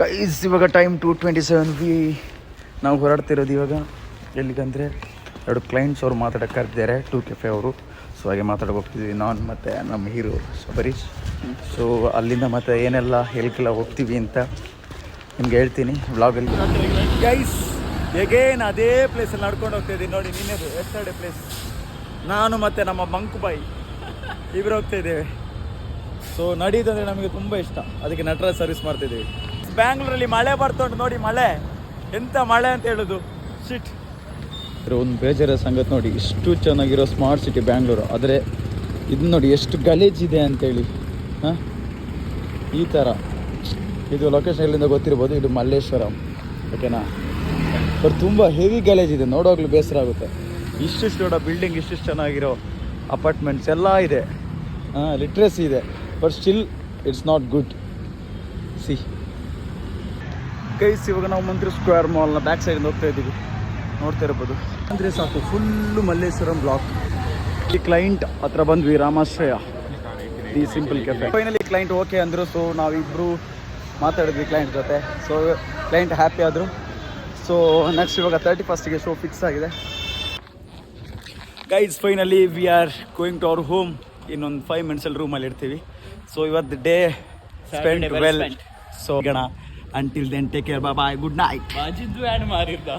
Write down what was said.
Guys ಇವಾಗ time 2:27 ನಾವು ಹೊರಡ್ತಿರೋದು ಇವಾಗ ಎಲ್ಲಿಗಂದರೆ 2 ಕ್ಲೈಂಟ್ಸ್ ಅವರು ಮಾತಾಡೋಕೆ ಕರೆದಿದ್ದಾರೆ 2 ಕೆಫೆ ಅವರು. ಸೊ ಹಾಗೆ ಮಾತಾಡೋಕೆ ಹೋಗ್ತಿದ್ವಿ ನಾನು ಮತ್ತು ನಮ್ಮ ಹೀರೋ ಶಬರೀಶ್. ಸೊ ಅಲ್ಲಿಂದ ಮತ್ತೆ ಏನೆಲ್ಲ ಎಲ್ಲಿಗೆಲ್ಲ ಹೋಗ್ತೀವಿ ಅಂತ ನಿಮ್ಗೆ ಹೇಳ್ತೀನಿ ವ್ಲಾಗಲ್ಲಿ. ಗೈಸ್ ಎಗೇನ್ ಅದೇ ಪ್ಲೇಸಲ್ಲಿ ನಡ್ಕೊಂಡು ಹೋಗ್ತಾಯಿದ್ದೀನಿ ನೋಡಿ. ನಿನ್ನೆದು ಎಷ್ಟೇ ಪ್ಲೇಸ್ ನಾನು ಮತ್ತು ನಮ್ಮ ಬಂಕು ಬಾಯಿ ಇಬ್ಬರು ಹೋಗ್ತಾಯಿದ್ದೇವೆ. ಸೊ ನಡೆಯೋದಂದರೆ ನಮಗೆ ತುಂಬ ಇಷ್ಟ, ಅದಕ್ಕೆ ನಟರಾಜ್ ಸರ್ವಿಸ್ ಮಾಡ್ತಿದ್ದೀವಿ. ಬ್ಯಾಂಗ್ಳೂರಲ್ಲಿ ಮಳೆ ಬರ್ತುಂಟು ನೋಡಿ, ಮಳೆ ಎಂಥ ಮಳೆ ಅಂತ ಹೇಳೋದು ಶಿಟ್. ಒಂದು ಬೇಜಾರ ಸಂಗತಿ ನೋಡಿ, ಇಷ್ಟು ಚೆನ್ನಾಗಿರೋ ಸ್ಮಾರ್ಟ್ ಸಿಟಿ ಬ್ಯಾಂಗ್ಳೂರು, ಆದರೆ ಇದು ನೋಡಿ ಎಷ್ಟು ಗಲೀಜಿದೆ ಅಂತೇಳಿ. ಹಾಂ ಈ ಥರ ಇದು ಲೊಕೇಶನ್ ಎಲ್ಲಿಂದ ಗೊತ್ತಿರ್ಬೋದು, ಇದು ಮಲ್ಲೇಶ್ವರಂ ಓಕೆನಾ. ಬಟ್ ತುಂಬ ಹೆವಿ ಗಲೀಜಿದೆ, ನೋಡೋಗ್ಲೂ ಬೇಸರ ಆಗುತ್ತೆ. ಇಷ್ಟಿಷ್ಟು ದೊಡ್ಡ ಬಿಲ್ಡಿಂಗ್, ಇಷ್ಟಿಷ್ಟು ಚೆನ್ನಾಗಿರೋ ಅಪಾರ್ಟ್ಮೆಂಟ್ಸ್ ಎಲ್ಲ ಇದೆ, ಲಿಟ್ರಸಿ ಇದೆ, but still it's not good. C guys ಇವಾಗ ನಾವು ಮಂತ್ರಿ ಸ್ಕ್ವೇರ್ ಮಾಲ್ನ ಬ್ಯಾಕ್ ಸೈಡಿಂದ ಹೋಗ್ತಾ ಇದ್ದೀವಿ, ನೋಡ್ತಾ ಇರ್ಬೋದು. ಅಂದರೆ ಸಾಕು ಫುಲ್ಲು ಮಲ್ಲೇಶ್ವರಂ ಬ್ಲಾಕ್. ಈ ಕ್ಲೈಂಟ್ ಹತ್ರ ಬಂದ್ವಿ, Ramashraya the simple cafe. Finally client okay ಅಂದರು. ಸೊ ನಾವಿಬ್ಬರು ಮಾತಾಡಿದ್ವಿ ಕ್ಲೈಂಟ್ ಜೊತೆ. ಸೊ ಕ್ಲೈಂಟ್ ಹ್ಯಾಪಿ ಆದರು. ಸೊ ನೆಕ್ಸ್ಟ್ ಇವಾಗ 31st ಶೋ ಫಿಕ್ಸ್ ಆಗಿದೆ. Guys finally we are going to our home. ಇನ್ನೊಂದು 5 ಮಿನಿಟ್ಸಲ್ಲಿ ರೂಮಲ್ಲಿ ಇರ್ತೀವಿ. ಸೊ ಇವತ್ತು ಡೇ ಸ್ಪೆಂಡ್ ವೆಲ್. ಸೊ ಗಣ until then take care, bye bye, good night. Majid and Marida.